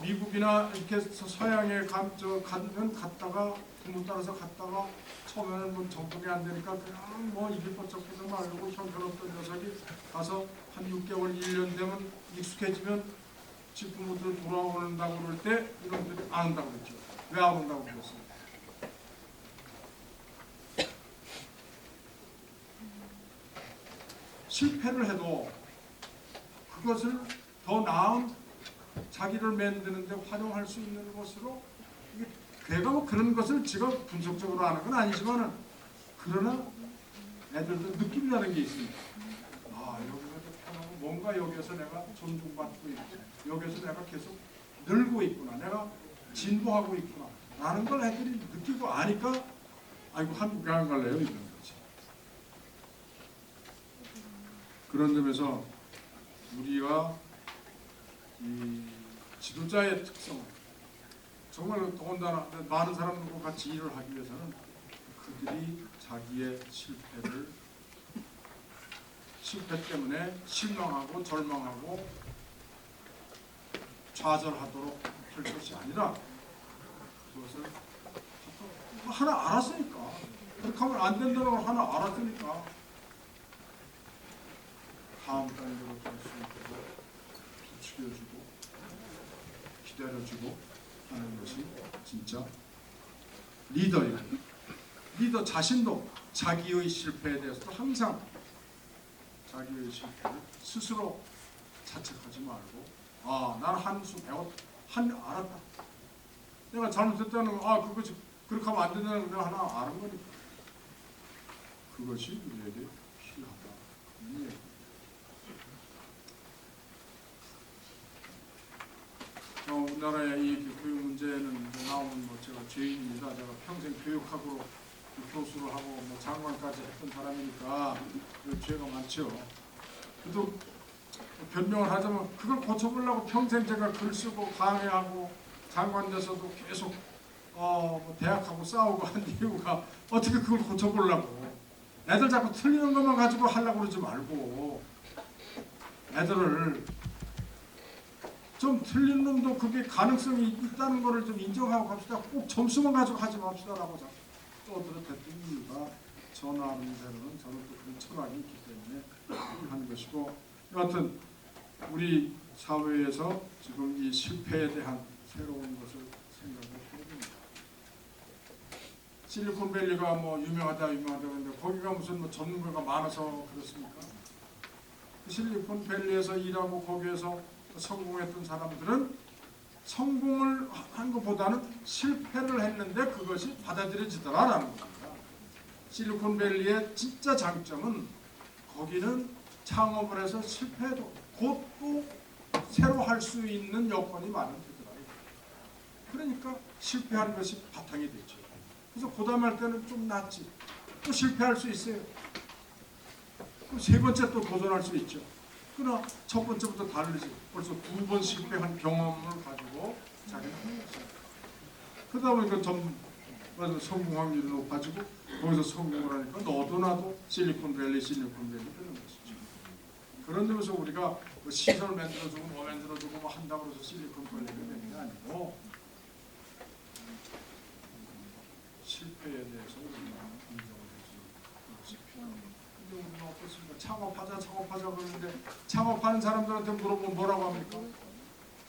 미국이나 이렇게 서양에 가면 갔다가 부모 따라서 갔다가 처음에는 뭐 정복이 안 되니까 그냥 뭐 입이 번쩍해서 말고 형편없던 녀석이 가서 한 6개월, 1년 되면 익숙해지면 집 부모들 돌아온다고 그럴 때 이런들이 안 온다고 그랬죠. 왜 안 온다고 그랬어요? 실패를 해도 그것을 더 나은 자기를 만드는데 활용할 수 있는 것으로 걔가 뭐 그런 것을 지금 분석적으로 하는 건 아니지만은 그러나 애들도 느낌이라는 게 있습니다. 여기가 편하고 뭔가 여기에서 내가 존중받고 있고 여기에서 내가 계속 늘고 있구나, 내가 진보하고 있구나 라는 걸 애들이 느끼고 아니까 아이고 한국에 안 갈래요 이런 거지. 그런 점에서 우리가 이 지도자의 특성, 정말 더군다나 많은 사람들과 같이 일을 하기 위해서는 그들이 자기의 실패 때문에 실망하고 절망하고 좌절하도록 할 것이 아니라 그것을 하나 알았으니까, 그렇게 하면 안 된다는 걸 하나 알았으니까 다음 단계로 갈 수 있도록 부추겨주고 기다려주고 하는 것이 진짜 리더예요. 리더 자신도 자기의 실패에 대해서도 항상 자기의 실패를 스스로 자책하지 말고, 난 한 수 알았다. 내가 잘못했다는 거, 그것이 그렇게 하면 안 된다는 걸 내가 하나 아는 거니까. 그것이 우리에게 필요하다. 우리나라의 이 교육 문제는 나오면 제가 죄인입니다. 제가 평생 교육학으로 교수를 하고 장관까지 했던 사람이니까 죄가 많죠. 그래도 변명을 하자면 그걸 고쳐보려고 평생 제가 글 쓰고 강의하고 장관 돼서도 계속 대학하고 싸우고 한 이유가 어떻게 그걸 고쳐보려고. 애들 자꾸 틀리는 것만 가지고 하려고 그러지 말고 애들을 좀 틀린 놈도 그게 가능성이 있다는 것을 좀 인정하고 갑시다. 꼭 점수만 가지고 하지 맙시다라고 자꾸 떠들었던 이유가 저 나름대로는 저는 또 그런 철학이 있기 때문에 하는 것이고, 여하튼 우리 사회에서 지금 이 실패에 대한 새로운 것을 생각을 해야 됩니다. 실리콘밸리가 유명하다 그런데 거기가 무슨 전문가가 많아서 그렇습니까? 실리콘밸리에서 일하고 거기에서 성공했던 사람들은 성공을 한 것보다는 실패를 했는데 그것이 받아들여지더라라는 겁니다. 실리콘밸리의 진짜 장점은 거기는 창업을 해서 실패해도 곧 또 새로 할 수 있는 여건이 마련되더라고요. 그러니까 실패한 것이 바탕이 되죠. 그래서 고담할 때는 좀 낫지. 또 실패할 수 있어요. 그럼 세 번째 또 도전할 수 있죠. 그러나 첫 번째부터 다르지. 벌써 2번 실패한 경험을 가지고 자기는 하는 것입니다. 그러다 보니까 성공 확률이 높아지고 거기서 성공을 하니까 너도 나도 실리콘밸리 되는 것이죠. 그런 점에서 우리가 시설 만들어주고 만들어주고 한다고 해서 실리콘밸리가 되는 게 아니고 실패에 대해서 우리가 인정을 해주는 것이 필요합니다. 근데 우리는 어떻습니까? 창업하자 그러는데 창업하는 사람들한테 물어보면 뭐라고 합니까?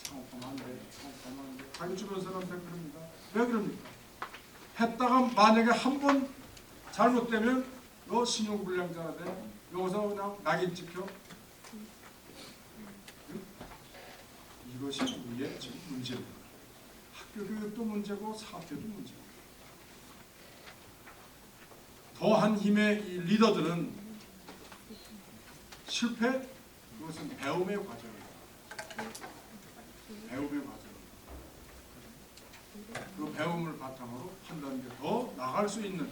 창업하면 안 돼. 자기 주변 사람들한테 그럽니다. 왜 그럽니까? 했다가 만약에 한 번 잘못되면 너 신용불량자가 돼. 여기서 그냥 낙인 찍혀. 이것이 우리의 지금 문제입니다. 학교 교육도 문제고 사업도 문제고. 더한 힘의 이 리더들은 실패? 그것은 배움의 과정입니다. 배움의 과정. 그 배움을 바탕으로 한 단계 더 나갈 수 있는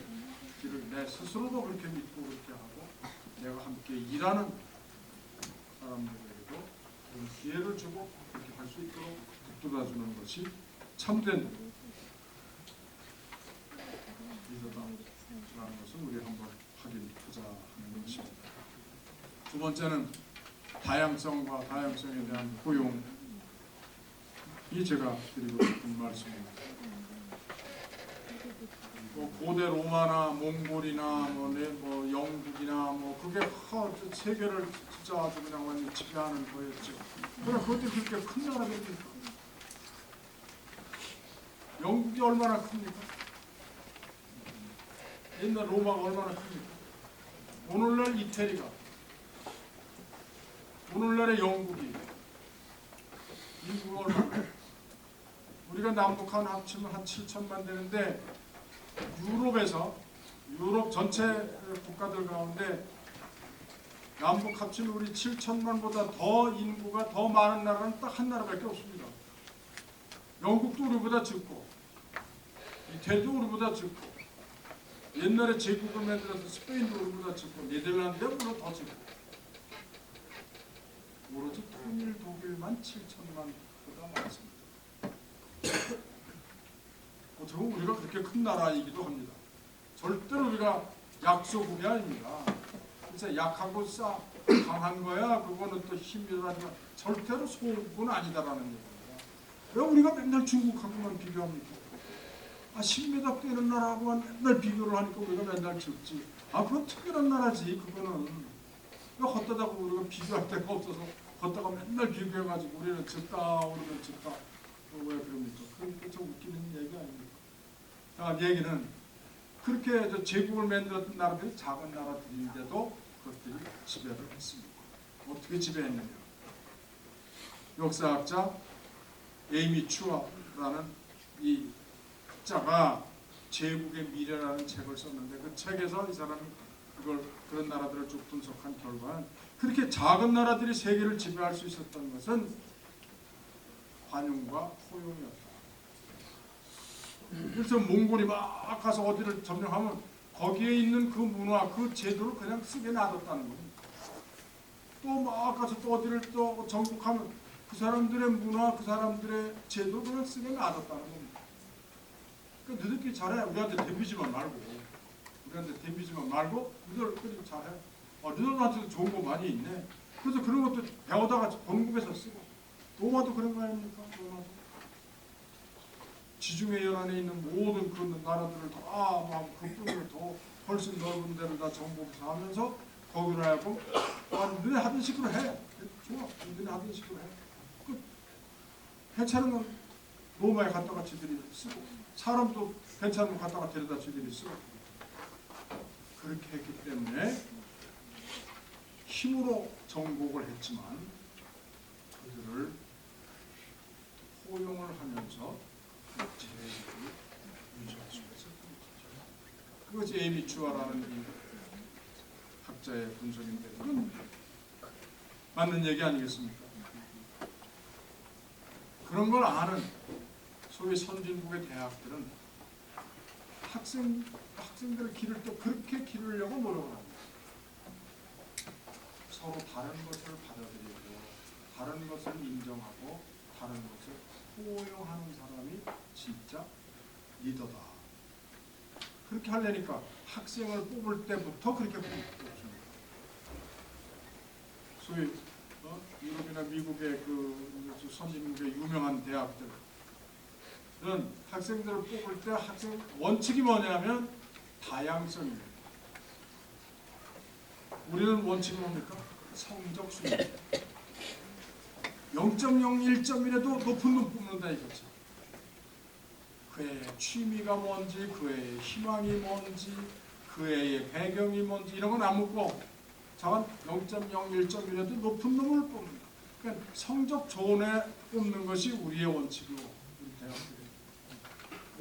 길을 내 스스로도 그렇게 믿고 그렇게 하고 내가 함께 일하는 사람들에게도 그런 기회를 주고 그렇게 할 수 있도록 북돋아주는 것이 참된 리더다라는 것을 우리 한번 확인하자 하는 것입니다. 두 번째는 다양성과 다양성에 대한 포용이 제가 드리고 싶은 말씀입니다. 고대 로마나 몽골이나 영국이나 그게 세계를 진짜 아주 그냥 완전 지배하는 거였죠. 그러나 그것도 그렇게 큰 나라 됩니까? 영국이 얼마나 큽니까? 옛날 로마가 얼마나 큽니까? 오늘날 이태리가, 오늘날의 영국이 인구가 얼마나? 우리가 남북한 합치면 한 7천만 되는데 유럽 전체 국가들 가운데 남북 합치면 우리 7천만보다 더 인구가 더 많은 나라는 딱 한 나라밖에 없습니다. 영국도 우리보다 적고 이태리도 우리보다 적고 옛날에 제국을 만들어서 스페인도 우리보다 적고 네덜란드도 물론 더 적고 오로지 통일 독일만 7천만보다 많습니다. 어떻게 보면 우리가 그렇게 큰 나라이기도 합니다. 절대로 우리가 약소국이 아닙니다. 그래서 약하고 강한 거야. 그거는 또 힘이라니까 절대로 소국은 아니다라는 얘기입니다. 왜 우리가 맨날 중국하고만 비교합니까? 10m 뛰는 나라하고만 맨날 비교를 하니까 우리가 맨날 졌지. 그건 특별한 나라지. 그거는 왜 걷다가 우리가 비교할 데가 없어서 걷다가 맨날 비교해가지고 우리는 졌다 우리는 졌다. 왜 그럽니까? 그게 좀 웃기는 얘기 아닙니까? 얘기는 그렇게 제국을 만들었던 나라들이 작은 나라들인데도 그것들이 지배를 했습니다. 어떻게 지배했느냐? 역사학자 에이미 추어라는 이 학자가 제국의 미래라는 책을 썼는데 그 책에서 이 사람이 그런 나라들을 쭉 분석한 결과는 그렇게 작은 나라들이 세계를 지배할 수 있었던 것은 관용과 포용이었다. 그래서 몽골이 막 가서 어디를 점령하면 거기에 있는 그 문화, 그 제도를 그냥 쓰게 놔뒀다는 겁니다. 또 막 가서 또 어디를 또 정복하면 그 사람들의 문화, 그 사람들의 제도를 그냥 쓰게 놔뒀다는 겁니다. 그러니까 너희들끼리 잘해. 우리한테 덤비지만 말고. 너희들 잘해. 너희들한테도 좋은 거 많이 있네. 그래서 그런 것도 배우다가 본국에서 쓰고. 로마도 그런 거 아닙니까? 로마도. 지중해 연안에 있는 모든 그 나라들을 그 뿐을 더 훨씬 넓은 데를 다 정복해서 하면서 거기로 하여금 너네 하던 식으로 해. 좋아. 너네 하던 식으로 해. 괜찮은 건 로마에 갔다가 지들이 쓰고 사람도 괜찮은 거 갖다가 데려다 지들이 쓰고 그렇게 했기 때문에 힘으로 정복을 했지만 그들을 포용을 하면서 제국을 유지할 수 있었던 거죠. 그것이 에이미 추어라는 이 학자의 분석인데 그건 맞는 얘기 아니겠습니까? 그런 걸 아는 소위 선진국의 대학들은 학생들의 길을 또 그렇게 기르려고 노력을 합니다. 서로 다른 것을 받아들이고 다른 것을 인정하고 다른 것을 포용하는 사람이 진짜 리더다. 그렇게 하려니까 학생을 뽑을 때부터 그렇게 뽑습니다. 소위 유럽이나 미국의 그 선진국의 유명한 대학들은 학생들을 뽑을 때 학생 원칙이 뭐냐면 다양성입니다. 우리는 원칙이 뭡니까? 성적 순위. 0.01점이라도 높은 놈 뽑는다 이거죠. 그의 취미가 뭔지, 그의 희망이 뭔지, 그의 배경이 뭔지 이런 건 안 묻고 저건 0.01점이라도 높은 놈을 뽑는다. 그러니까 성적 좋은 애 뽑는 것이 우리의 원칙이고 우리 대학들이.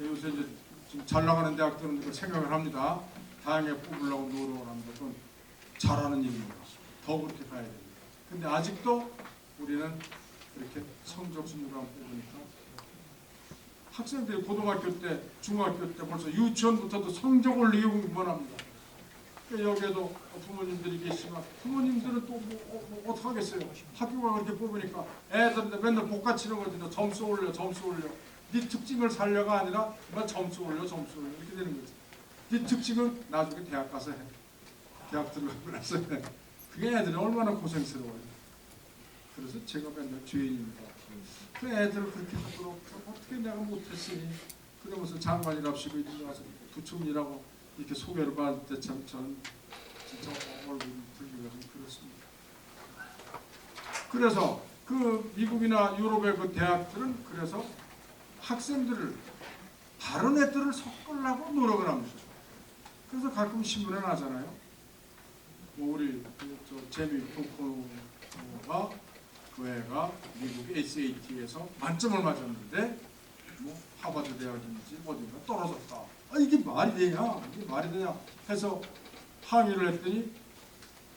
요새 이제 지금 잘 나가는 대학들은 그 생각을 합니다. 다양하게 뽑으려고 노력을 합니다. 그건 잘하는 일입니다. 더 그렇게 가야 됩니다. 근데 아직도 우리는 이렇게 성적 순위로 뽑으니까 학생들이 고등학교 때, 중학교 때 벌써 유치원부터도 성적 올리기 공부만 합니다. 여기에도 부모님들이 계시지만 부모님들은 또 어떡하겠어요. 학교가 그렇게 뽑으니까 애들한테 맨날 복가치는 거지. 점수 올려. 네 특징을 살려가 아니라 점수 올려 이렇게 되는 거지. 네 특징은 나중에 대학 가서 해. 대학 들어가고 나서 해. 그게 애들이 얼마나 고생스러워요. 그래서 제가 맨날 죄인입니다. 그 애들을 그렇게 하도록 어떻게 내가 못했으니 그러면서 장관이랍시고 이리 와서 부총리라고 이렇게 소개를 받을 때 참 저는 진짜 얼굴이 들리가 좀 그렇습니다. 그래서 그 미국이나 유럽의 그 대학들은 그래서 학생들을 다른 애들을 섞으려고 노력을 합니다. 그래서 가끔 신문에 나잖아요. 우리 제미 포코가 그 애가 미국 SAT에서 만점을 맞았는데 하버드 대학인지 어딘가 떨어졌다. 이게 말이 되냐? 해서 항의를 했더니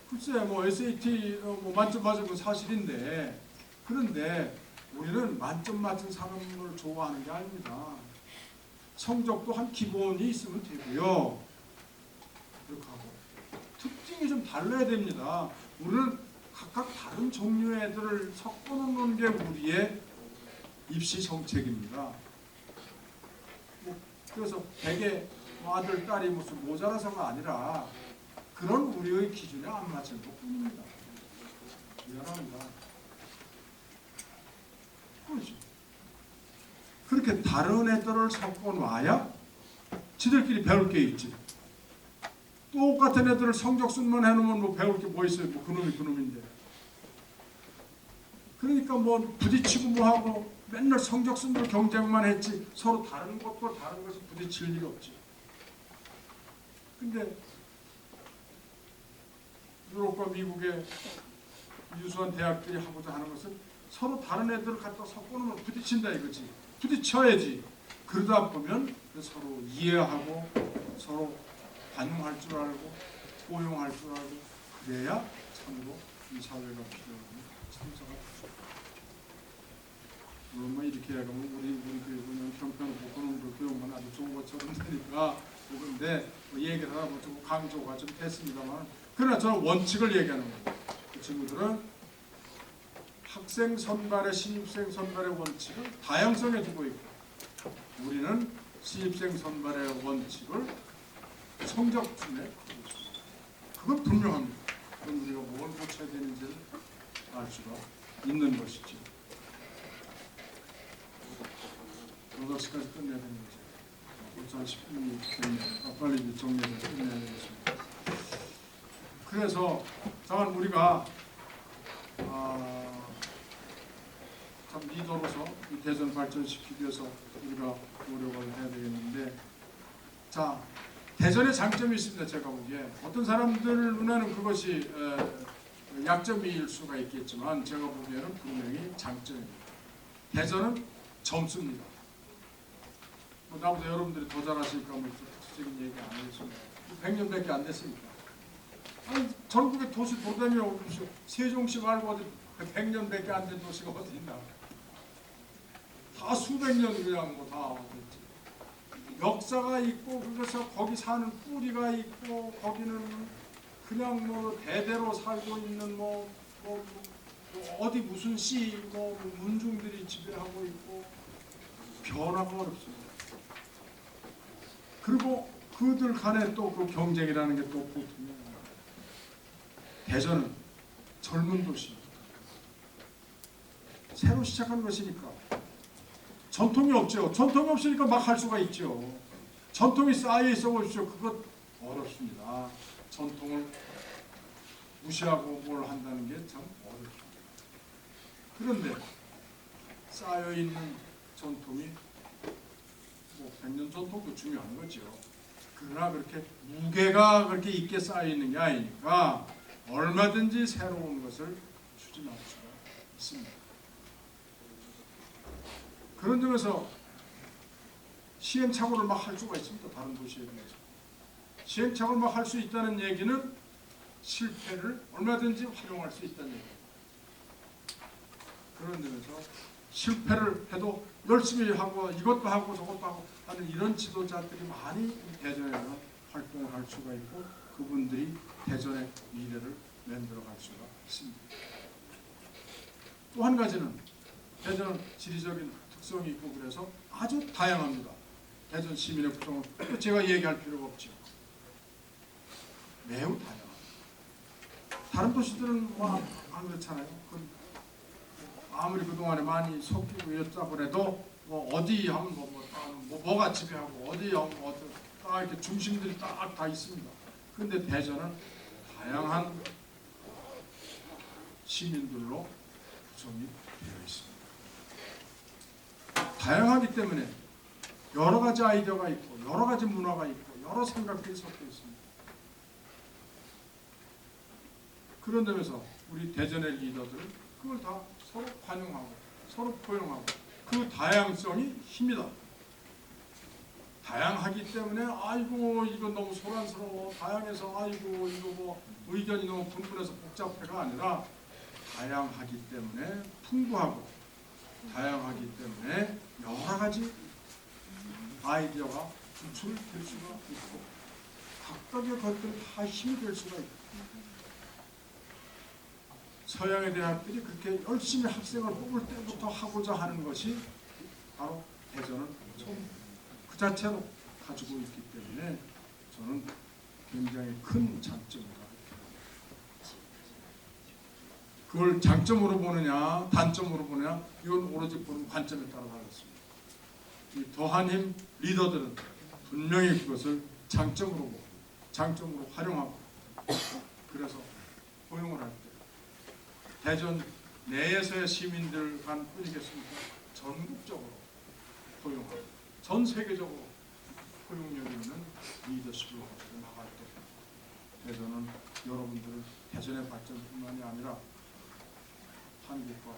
글쎄 SAT 만점 맞은 건 사실인데 그런데 우리는 만점 맞은 사람을 좋아하는 게 아닙니다. 성적도 한 기본이 있으면 되고요. 그렇게 하고 특징이 좀 달라야 됩니다. 우리는 각각 다른 종류의 애들을 섞어놓는 게 우리의 입시 정책입니다. 그래서 대개 아들, 딸이 무슨 모자라서가 아니라 그런 우리의 기준에 안 맞은 것뿐입니다. 미안합니다. 그렇죠. 그렇게 다른 애들을 섞어 놔야 지들끼리 배울 게 있지. 똑같은 애들을 성적순만 해놓으면 뭐 배울 게 뭐 있어요. 뭐 그놈이 그놈인데. 그러니까 뭐 부딪히고 뭐하고 맨날 성적순으로 경쟁만 했지 서로 다른 것과 다른 것을 부딪힐 일이 없지. 근데 유럽과 미국의 유수한 대학들이 하고자 하는 것은 서로 다른 애들을 갖다 섞어놓으면 부딪힌다 이거지. 부딪혀야지. 그러다 보면 서로 이해하고 서로 반응할 줄 알고 포용할 줄 알고 그래야 참으로 이 사회가 필요한 참사가 되죠. 물론 뭐 이렇게 얘기하면 우리 교육은 형편없고 그런 교육만 아주 좋은 것처럼 되니까 그런데 뭐 얘기를 하다 보면 좀 강조가 좀 됐습니다만 그러나 저는 원칙을 얘기하는 거예요. 그 친구들은 학생 선발의 신입생 선발의 원칙을 다양성에 두고 있고 우리는 신입생 선발의 원칙을 성적순에 두고 있습니다. 그건 분명합니다. 그건 우리가 뭘 고쳐야 되는지를 알 수가 있는 것이죠. 8시까지 끝내야 되는 거죠. 벌써 한 10분이 됐네요. 빨리 정리를 끝내야 되겠습니다. 그래서 다만 우리가 참 리더로서 이 대전 발전시키기 위해서 우리가 노력을 해야 되겠는데 자 대전의 장점이 있습니다. 제가 보기에 어떤 사람들 눈에는 그것이 약점일 수가 있겠지만 제가 보기에는 분명히 장점입니다. 대전은 젊습니다. 뭐 나보다 여러분들이 더 잘하시니까 뭐 구체적인 얘기 안 하겠습니다. 100년밖에 안 됐으니까. 아니, 전국의 도시 도담이 세종시 말고 어디 100년밖에 안 된 도시가 어디 있나? 다 수백 년 그냥 뭐 다 됐지. 역사가 있고 그래서 거기 사는 뿌리가 있고 거기는 그냥 뭐 대대로 살고 있는 뭐 어디 무슨 씨 뭐 문중들이 지배하고 있고 변화가 어렵습니다. 그리고 그들 간에 또 그 경쟁이라는 게 또 보통이에요. 대전은 젊은 도시. 새로 시작하는 것이니까 전통이 없죠. 전통이 없으니까 막 할 수가 있죠. 전통이 쌓여 있어 보십시오. 그것 어렵습니다. 전통을 무시하고 뭘 한다는 게 참 어렵습니다. 그런데 쌓여 있는 전통이 뭐 100년 전통도 중요한 거죠. 그러나 그렇게 무게가 그렇게 있게 쌓여 있는 게 아니니까 얼마든지 새로운 것을 추진할 수가 있습니다. 그런 점에서 시행착오를 막 할 수가 있습니다. 다른 도시에 비해서. 시행착오를 막 할 수 있다는 얘기는 실패를 얼마든지 활용할 수 있다는 얘기입니다. 그런 점에서 실패를 해도 열심히 하고 이것도 하고 저것도 하고 하는 이런 지도자들이 많이 대전에서 활동을 할 수가 있고 그분들이 대전의 미래를 만들어갈 수가 있습니다. 또 한 가지는 대전은 지리적인 특성이 있고 그래서 아주 다양합니다. 대전 시민의 구성은 또 제가 얘기할 필요가 없죠. 매우 다양합니다. 다른 도시들은 뭐 안 그렇잖아요. 아무리 그동안에 많이 섞이고 이랬다고 해도 뭐 어디 하면 뭐가 지배하고 어디 하면 딱 이렇게 중심들이 딱 다 있습니다. 그런데 대전은 다양한 시민들로 구성이 되어 있습니다. 다양하기 때문에 여러 가지 아이디어가 있고 여러 가지 문화가 있고 여러 생각들이 섞여 있습니다. 그런 점에서 우리 대전의 리더들은 그걸 다 서로 관용하고 서로 포용하고 그 다양성이 힘이다. 다양하기 때문에 아이고 이거 너무 소란스러워 다양해서 아이고 이거 뭐 의견이 너무 분분해서 복잡해가 아니라 다양하기 때문에 풍부하고 다양하기 때문에 여러 가지 아이디어가 구출될 수가 있고 각각의 것들이 다 힘이 될 수가 있고 서양의 대학들이 그렇게 열심히 학생을 뽑을 때부터 하고자 하는 것이 바로 대전은 그 자체로 가지고 있기 때문에 저는 굉장히 큰 장점이다. 그걸 장점으로 보느냐 단점으로 보느냐 이건 오로지 보는 관점에 따라 달랐습니다. 이 더한힘 리더들은 분명히 그것을 장점으로 보고 장점으로 활용하고 그래서 포용을 할 때 대전 내에서의 시민들만 뿐이겠습니까? 전국적으로 포용하고 전 세계적으로 포용력 있는 리더십을 가지고 나갈 때 대전은 여러분들 대전의 발전뿐만이 아니라 한국과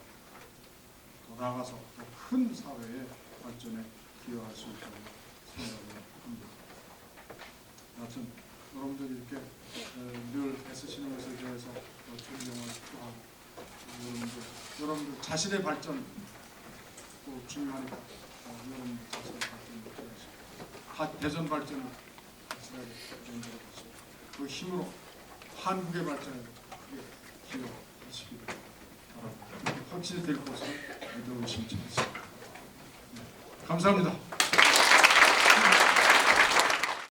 더 나아가서 더 큰 사회의 발전에 기여할 수 있다고 생각을 합니다. 하여튼 여러분들이 이렇게 늘 애쓰시는 것에 대해서 존경을 표하고 여러분들 자신의 발전 또 중요하니까 여러분들 자신의 발전을 위해서 대전 발전을 확실하게 연결해서 그 힘으로 한국의 발전에 크게 기여하시기 바랍니다. 확실히 될 것을 믿어 의심치 않습니다. 감사합니다.